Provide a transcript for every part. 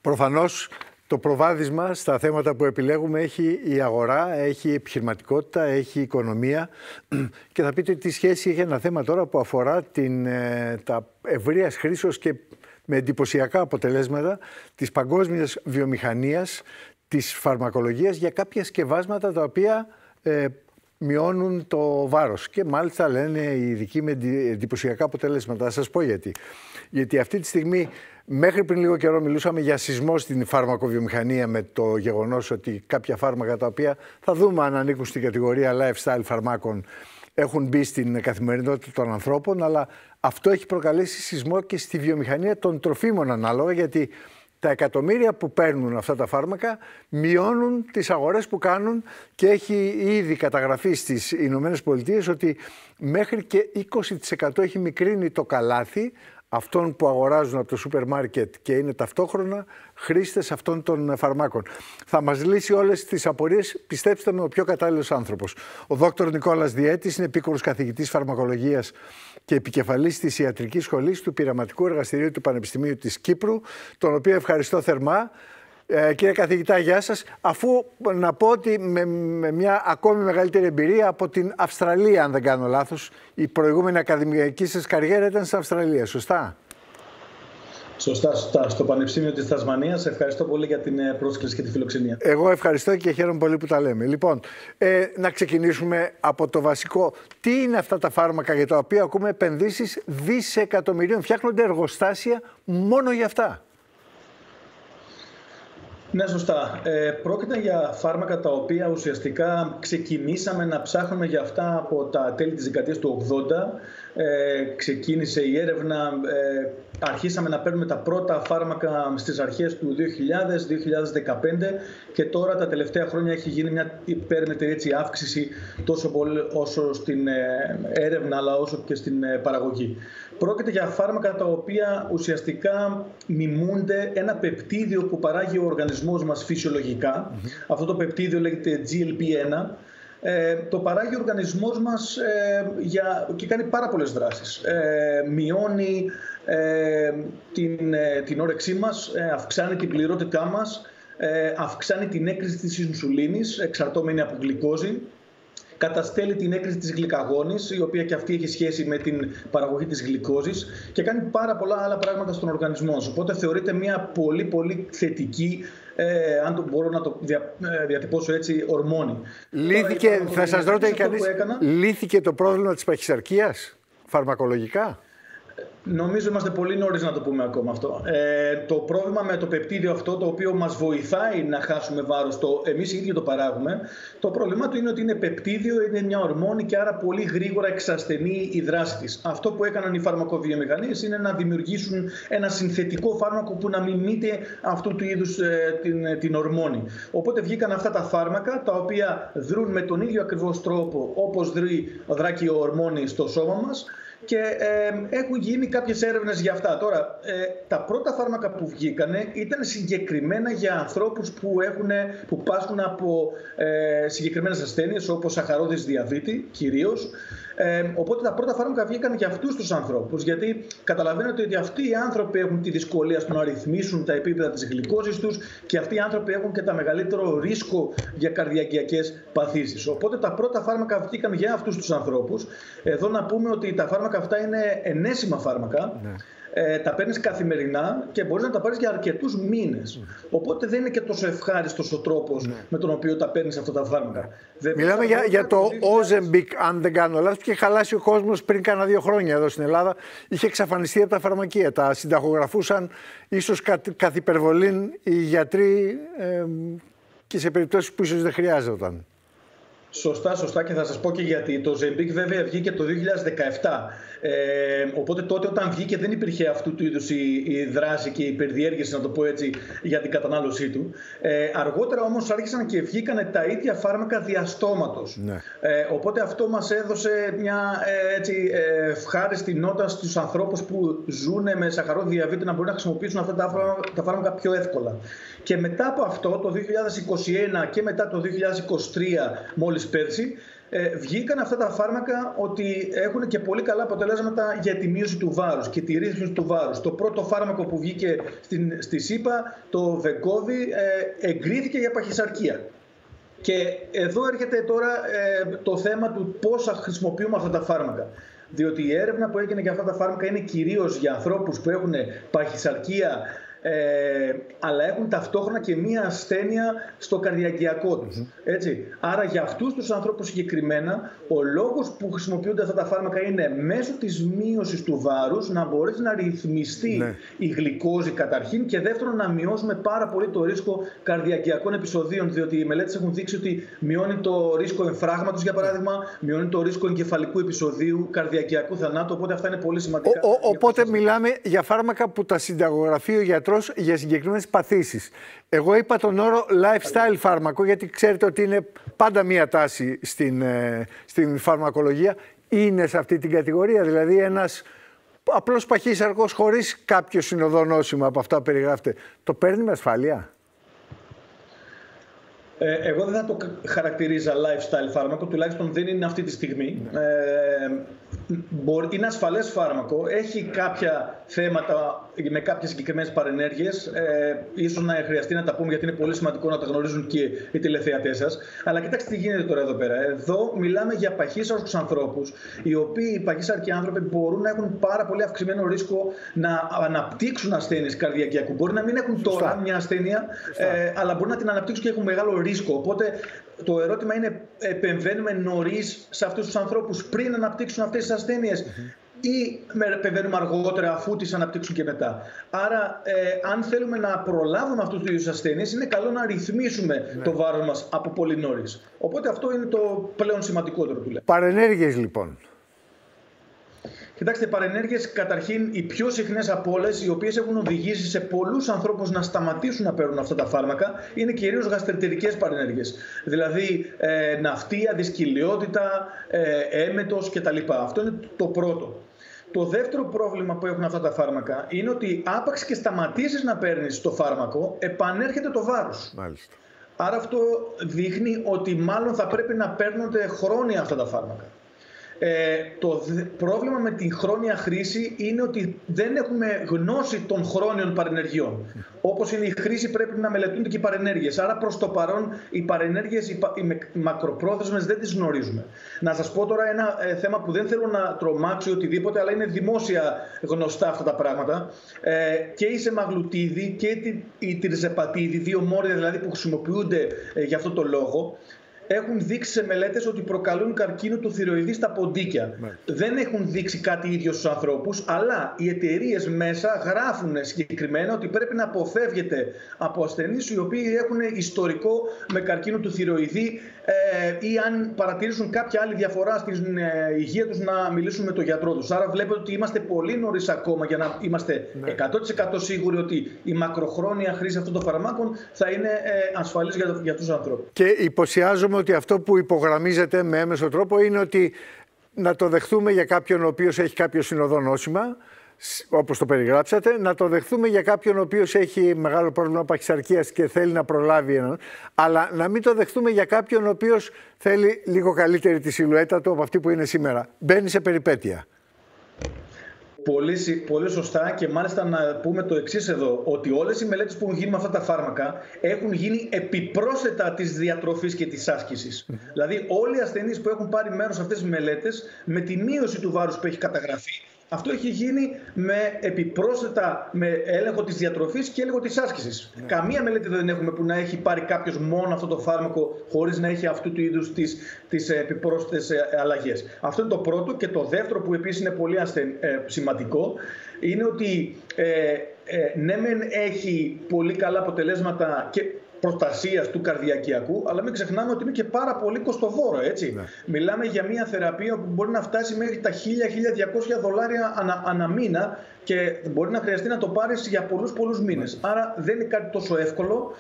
Προφανώς το προβάδισμα στα θέματα που επιλέγουμε έχει η αγορά, έχει η επιχειρηματικότητα, έχει η οικονομία και θα πείτε τι σχέση έχει ένα θέμα τώρα που αφορά τα ευρείας χρήσεως και με εντυπωσιακά αποτελέσματα της παγκόσμιας βιομηχανίας, της φαρμακολογίας για κάποια σκευάσματα τα οποία μειώνουν το βάρος και μάλιστα λένε οι ειδικοί με εντυπωσιακά αποτελέσματα. Θα σας πω γιατί. Γιατί αυτή τη στιγμή, μέχρι πριν λίγο καιρό, μιλούσαμε για σεισμό στην φαρμακοβιομηχανία με το γεγονός ότι κάποια φάρμακα τα οποία θα δούμε αν ανήκουν στην κατηγορία lifestyle φαρμάκων έχουν μπει στην καθημερινότητα των ανθρώπων, αλλά αυτό έχει προκαλέσει σεισμό και στη βιομηχανία των τροφίμων ανάλογα, γιατί τα εκατομμύρια που παίρνουν αυτά τα φάρμακα μειώνουν τις αγορές που κάνουν και έχει ήδη καταγραφεί στις Ηνωμένες Πολιτείες ότι μέχρι και 20% έχει μικρύνει το καλάθι αυτών που αγοράζουν από το σούπερ μάρκετ και είναι ταυτόχρονα χρήστες αυτών των φαρμάκων. Θα μας λύσει όλες τις απορίες, πιστέψτε με, ο πιο κατάλληλος άνθρωπος. Ο Δόκτωρ Νικόλας Διέτης είναι επίκουρος καθηγητής φαρμακολογίας και επικεφαλής της Ιατρικής Σχολής του Πειραματικού Εργαστηρίου του Πανεπιστημίου της Κύπρου, τον οποίο ευχαριστώ θερμά. Κύριε καθηγητά, γεια σας. Αφού να πω ότι με μια ακόμη μεγαλύτερη εμπειρία από την Αυστραλία, αν δεν κάνω λάθος, η προηγούμενη ακαδημαϊκή σας καριέρα ήταν στην Αυστραλία, σωστά? Σωστά, σωστά. Στο Πανεπιστήμιο της Τασμανίας. Ευχαριστώ πολύ για την πρόσκληση και τη φιλοξενία. Εγώ ευχαριστώ και χαίρομαι πολύ που τα λέμε. Λοιπόν, να ξεκινήσουμε από το βασικό. Τι είναι αυτά τα φάρμακα για τα οποία ακούμε επενδύσεις δισεκατομμυρίων? Φτιάχνονται εργοστάσια μόνο για αυτά. Ναι, σωστά. Πρόκειται για φάρμακα τα οποία ουσιαστικά ξεκινήσαμε να ψάχνουμε για αυτά από τα τέλη της δεκαετίας του 80. Ξεκίνησε η έρευνα, αρχίσαμε να παίρνουμε τα πρώτα φάρμακα στις αρχές του 2000-2015 και τώρα τα τελευταία χρόνια έχει γίνει μια υπέρμετρη αύξηση τόσο πολύ όσο στην έρευνα αλλά όσο και στην παραγωγή. Πρόκειται για φάρμακα τα οποία ουσιαστικά μιμούνται ένα πεπτίδιο που παράγει ο οργανισμός μας φυσιολογικά. Αυτό το πεπτίδιο λέγεται GLP-1. Το παράγει ο οργανισμός μας και κάνει πάρα πολλές δράσεις. Μειώνει την όρεξή μας, αυξάνει την πληρότητά μας, αυξάνει την έκρηση της ινσουλίνης, εξαρτώμενη από γλυκόζη. Καταστέλει την έκρηση της γλυκαγόνης, η οποία και αυτή έχει σχέση με την παραγωγή της γλυκόζης και κάνει πάρα πολλά άλλα πράγματα στον οργανισμό σου. Οπότε θεωρείται μια πολύ πολύ θετική, αν το μπορώ να το διατυπώσω έτσι, ορμόνη. Λύθηκε, θα σας ρωτήσω κανείς, λύθηκε το πρόβλημα της παχυσαρκίας φαρμακολογικά? Νομίζω είμαστε πολύ νωρίς να το πούμε ακόμα αυτό. Το πρόβλημα με το πεπτίδιο αυτό, το οποίο μας βοηθάει να χάσουμε βάρος, εμείς οι ίδιοι το παράγουμε, το πρόβλημα του είναι ότι είναι πεπτίδιο, είναι μια ορμόνη και άρα πολύ γρήγορα εξασθενεί η δράση της. Αυτό που έκαναν οι φαρμακοβιομηχανίες είναι να δημιουργήσουν ένα συνθετικό φάρμακο που να μιμείται αυτού του είδους την ορμόνη. Οπότε βγήκαν αυτά τα φάρμακα, τα οποία δρούν με τον ίδιο ακριβώς τρόπο όπως δρά και η ορμόνη στο σώμα μας. Και έχουν γίνει κάποιες έρευνες για αυτά. Τώρα, τα πρώτα φάρμακα που βγήκανε ήταν συγκεκριμένα για ανθρώπους που πάσχουν από συγκεκριμένες ασθένειες, όπως σαχαρώδης διαβήτη κυρίως. Οπότε τα πρώτα φάρμακα βγήκαν για αυτούς τους ανθρώπους, γιατί καταλαβαίνετε ότι αυτοί οι άνθρωποι έχουν τη δυσκολία στο να ρυθμίσουν τα επίπεδα της γλυκόζης τους και αυτοί οι άνθρωποι έχουν και τα μεγαλύτερο ρίσκο για καρδιακιακές παθήσεις. Οπότε τα πρώτα φάρμακα βγήκαν για αυτούς τους ανθρώπους. Εδώ να πούμε ότι τα φάρμακα αυτά είναι ενέσιμα φάρμακα. Ναι. Τα παίρνεις καθημερινά και μπορείς να τα πάρεις για αρκετούς μήνες. Οπότε δεν είναι και τόσο ευχάριστος ο τρόπος με τον οποίο τα παίρνεις αυτά τα φάρμακα. Μιλάμε για το Ozempic, αν δεν κάνω λάθος, που είχε χαλάσει ο κόσμος πριν κάνα 2 χρόνια εδώ στην Ελλάδα. Είχε εξαφανιστεί από τα φαρμακεία. Τα συνταγογραφούσαν ίσως καθ' υπερβολήν οι γιατροί και σε περιπτώσεις που ίσως δεν χρειάζονταν. Σωστά, σωστά, και θα σας πω και γιατί. Το Ozempic βέβαια βγήκε το 2017. Οπότε τότε όταν βγήκε δεν υπήρχε αυτού του είδους η δράση και η υπερδιέργηση, να το πω έτσι, για την κατανάλωσή του. Αργότερα όμως άρχισαν και βγήκαν τα ίδια φάρμακα διαστόματος. Ναι. Οπότε αυτό μας έδωσε μια ευχάριστη νότα στους ανθρώπους που ζουν με σαχαρώδη διαβήτη να μπορούν να χρησιμοποιήσουν αυτά τα φάρμακα πιο εύκολα. Και μετά από αυτό, το 2021 και μετά το 2023, μόλις πέρσι, βγήκαν αυτά τα φάρμακα ότι έχουν και πολύ καλά αποτελέσματα για τη μείωση του βάρους και τη ρύθμιση του βάρους. Το πρώτο φάρμακο που βγήκε στη ΣΥΠΑ, το Wegovy, εγκρίθηκε για παχυσαρκία. Και εδώ έρχεται τώρα το θέμα του πώς θα χρησιμοποιούμε αυτά τα φάρμακα. Διότι η έρευνα που έγινε για αυτά τα φάρμακα είναι κυρίως για ανθρώπους που έχουν παχυσαρκία, αλλά έχουν ταυτόχρονα και μία ασθένεια στο καρδιακιακό τους. Έτσι. Άρα για αυτούς τους ανθρώπους συγκεκριμένα, ο λόγος που χρησιμοποιούνται αυτά τα φάρμακα είναι μέσω της μείωσης του βάρους να μπορέσει να ρυθμιστεί η γλυκόζη καταρχήν, και δεύτερον να μειώσουμε πάρα πολύ το ρίσκο καρδιακιακών επεισοδίων, διότι οι μελέτες έχουν δείξει ότι μειώνει το ρίσκο εμφράγματος, για παράδειγμα, μειώνει το ρίσκο εγκεφαλικού επεισοδίου, καρδιακιακού θανάτου, οπότε αυτά είναι πολύ σημαντικά. Οπότε μιλάμε για φάρμακα που τα συνταγογραφεί ο γιατρός για συγκεκριμένες παθήσεις. Εγώ είπα τον όρο lifestyle φάρμακο, γιατί ξέρετε ότι είναι πάντα μία τάση στην φαρμακολογία. Είναι σε αυτή την κατηγορία, δηλαδή ένας απλός παχύσαρκος χωρίς κάποιο συνοδό νόσημα από αυτά που περιγράφετε, το παίρνει με ασφάλεια? Εγώ δεν θα το χαρακτηρίζα lifestyle φάρμακο, τουλάχιστον δεν είναι αυτή τη στιγμή. Είναι ασφαλές φάρμακο, έχει κάποια θέματα με κάποιες συγκεκριμένες παρενέργειες. Ίσως να χρειαστεί να τα πούμε, γιατί είναι πολύ σημαντικό να τα γνωρίζουν και οι τηλεθεατές σας. Αλλά κοιτάξτε τι γίνεται τώρα εδώ πέρα. Εδώ μιλάμε για παχύσαρκους ανθρώπους, οι οποίοι οι παχύσαρκοι άνθρωποι μπορούν να έχουν πάρα πολύ αυξημένο ρίσκο να αναπτύξουν ασθένειες καρδιακιακού. Μπορεί να μην έχουν τώρα μια ασθένεια, αλλά μπορεί να την αναπτύξουν και έχουν μεγάλο ρίσκο. Οπότε το ερώτημα είναι, επεμβαίνουμε νωρίς σε αυτούς τους ανθρώπους πριν αναπτύξουν αυτές τις ασθένειες, ή επεμβαίνουμε αργότερα αφού τις αναπτύξουν και μετά? Άρα, αν θέλουμε να προλάβουμε αυτούς τους είδους ασθένειες, είναι καλό να ρυθμίσουμε το βάρος μας από πολύ νωρίς. Οπότε αυτό είναι το πλέον σημαντικότερο που λέω. Παρενέργειες λοιπόν. Κοιτάξτε, παρενέργειες, καταρχήν οι πιο συχνές από όλες, οι οποίες έχουν οδηγήσει σε πολλούς ανθρώπους να σταματήσουν να παίρνουν αυτά τα φάρμακα, είναι κυρίως γαστρεντερικές παρενέργειες. Δηλαδή ναυτία, δυσκυλιότητα, έμετος κτλ. Αυτό είναι το πρώτο. Το δεύτερο πρόβλημα που έχουν αυτά τα φάρμακα είναι ότι άπαξ και σταματήσεις να παίρνεις το φάρμακο, επανέρχεται το βάρος. Μάλιστα. Άρα αυτό δείχνει ότι μάλλον θα πρέπει να παίρνονται χρόνια αυτά τα φάρμακα. Το πρόβλημα με την χρόνια χρήση είναι ότι δεν έχουμε γνώση των χρόνιων παρενεργειών. Όπως είναι η χρήση, πρέπει να μελετούνται και οι παρενέργειες. Άρα προς το παρόν οι παρενέργειες, οι μακροπρόθεσμες, δεν τις γνωρίζουμε. Να σας πω τώρα ένα θέμα που δεν θέλω να τρομάξει οτιδήποτε, αλλά είναι δημόσια γνωστά αυτά τα πράγματα. Και η σεμαγλουτίδη και η τριζεπατίδη, δύο μόρια δηλαδή που χρησιμοποιούνται για αυτό το λόγο, έχουν δείξει σε μελέτες ότι προκαλούν καρκίνο του θηροειδή στα ποντίκια. Δεν έχουν δείξει κάτι ίδιο στους ανθρώπους, αλλά οι εταιρείες μέσα γράφουν συγκεκριμένα ότι πρέπει να αποφεύγεται από ασθενείς οι οποίοι έχουν ιστορικό με καρκίνο του θηροειδή, ή αν παρατηρήσουν κάποια άλλη διαφορά στην υγεία τους να μιλήσουν με τον γιατρό τους. Άρα βλέπετε ότι είμαστε πολύ νωρίς ακόμα για να είμαστε 100% σίγουροι ότι η μακροχρόνια χρήση αυτών των φαρμάκων θα είναι ασφαλής για τους ανθρώπους. Και υποψιάζομαι ότι αυτό που υπογραμμίζεται με έμεσο τρόπο είναι ότι να το δεχθούμε για κάποιον ο οποίος έχει κάποιο συνοδό νόσημα, όπως το περιγράψατε, να το δεχθούμε για κάποιον ο οποίος έχει μεγάλο πρόβλημα παχυσαρκίας και θέλει να προλάβει έναν, αλλά να μην το δεχθούμε για κάποιον ο οποίος θέλει λίγο καλύτερη τη σιλουέτα του από αυτή που είναι σήμερα. Μπαίνει σε περιπέτεια. Πολύ σωστά, και μάλιστα να πούμε το εξής εδώ, ότι όλες οι μελέτες που έχουν γίνει με αυτά τα φάρμακα έχουν γίνει επιπρόσθετα της διατροφής και της άσκησης. Δηλαδή όλοι οι ασθενείς που έχουν πάρει μέρος σε αυτές τις μελέτες, με τη μείωση του βάρους που έχει καταγραφεί, αυτό έχει γίνει επιπρόσθετα με έλεγχο της διατροφής και έλεγχο της άσκησης. Καμία μελέτη δεν έχουμε που να έχει πάρει κάποιος μόνο αυτό το φάρμακο χωρίς να έχει αυτού του είδους τις επιπρόσθετες αλλαγές. Αυτό είναι το πρώτο. Και το δεύτερο, που επίσης είναι πολύ σημαντικό, είναι ότι ναι μεν έχει πολύ καλά αποτελέσματα και προστασίας του καρδιακιακού, αλλά μην ξεχνάμε ότι είναι και πάρα πολύ κοστοβόρο, έτσι. Μιλάμε για μια θεραπεία που μπορεί να φτάσει μέχρι τα $1.000-1.200 ανά μήνα και μπορεί να χρειαστεί να το πάρεις για πολλούς μήνες. Άρα δεν είναι κάτι τόσο εύκολο.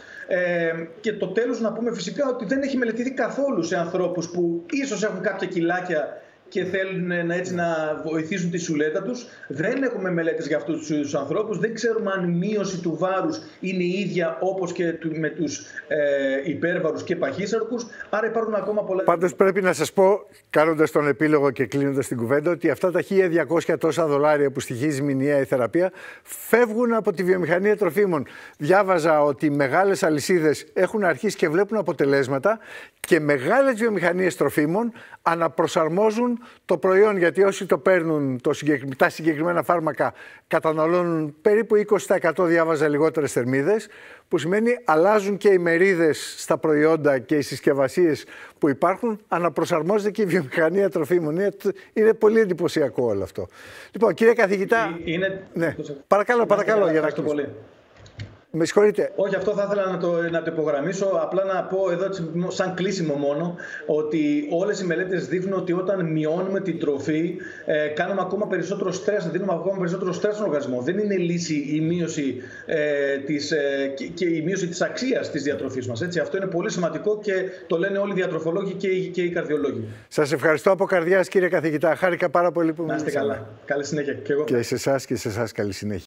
Και το τέλος να πούμε φυσικά ότι δεν έχει μελετηθεί καθόλου σε ανθρώπους που ίσως έχουν κάποια κιλάκια και θέλουν να βοηθήσουν τη σουλέτα τους. Δεν έχουμε μελέτες για αυτούς τους ανθρώπους. Δεν ξέρουμε αν η μείωση του βάρους είναι η ίδια όπως και με τους υπέρβαρους και παχύσαρκους. Άρα υπάρχουν ακόμα πολλά. Πάντως πρέπει να σας πω, κάνοντας τον επίλογο και κλείνοντας την κουβέντα, ότι αυτά τα $1.200 τόσα δολάρια που στοιχίζει μηνιαία η θεραπεία φεύγουν από τη βιομηχανία τροφίμων. Διάβαζα ότι μεγάλες αλυσίδες έχουν αρχίσει και βλέπουν αποτελέσματα και μεγάλες βιομηχανίες τροφίμων αναπροσαρμόζουν το προϊόν, γιατί όσοι το παίρνουν τα συγκεκριμένα φάρμακα καταναλώνουν περίπου 20% διάβαζα λιγότερες θερμίδες, που σημαίνει αλλάζουν και οι μερίδες στα προϊόντα και οι συσκευασίες που υπάρχουν, αναπροσαρμόζεται και η βιομηχανία τροφίμων. Είναι πολύ εντυπωσιακό όλο αυτό. Λοιπόν, κύριε καθηγητά, ναι. παρακαλώ για να κλείσω. Με συγχωρείτε. Όχι, αυτό θα ήθελα να το υπογραμμίσω. Απλά να πω εδώ, σαν κλείσιμο μόνο, ότι όλες οι μελέτες δείχνουν ότι όταν μειώνουμε την τροφή, κάνουμε ακόμα περισσότερο στρες, δίνουμε ακόμα περισσότερο στρες στον οργανισμό. Δεν είναι λύση η μείωση, και η μείωση της αξίας της διατροφής μας. Έτσι. Αυτό είναι πολύ σημαντικό και το λένε όλοι οι διατροφολόγοι και οι καρδιολόγοι. Σας ευχαριστώ από καρδιάς, κύριε καθηγητά. Χάρηκα πάρα πολύ που να είστε καλά. Καλή συνέχεια. Και σε εσάς καλή συνέχεια.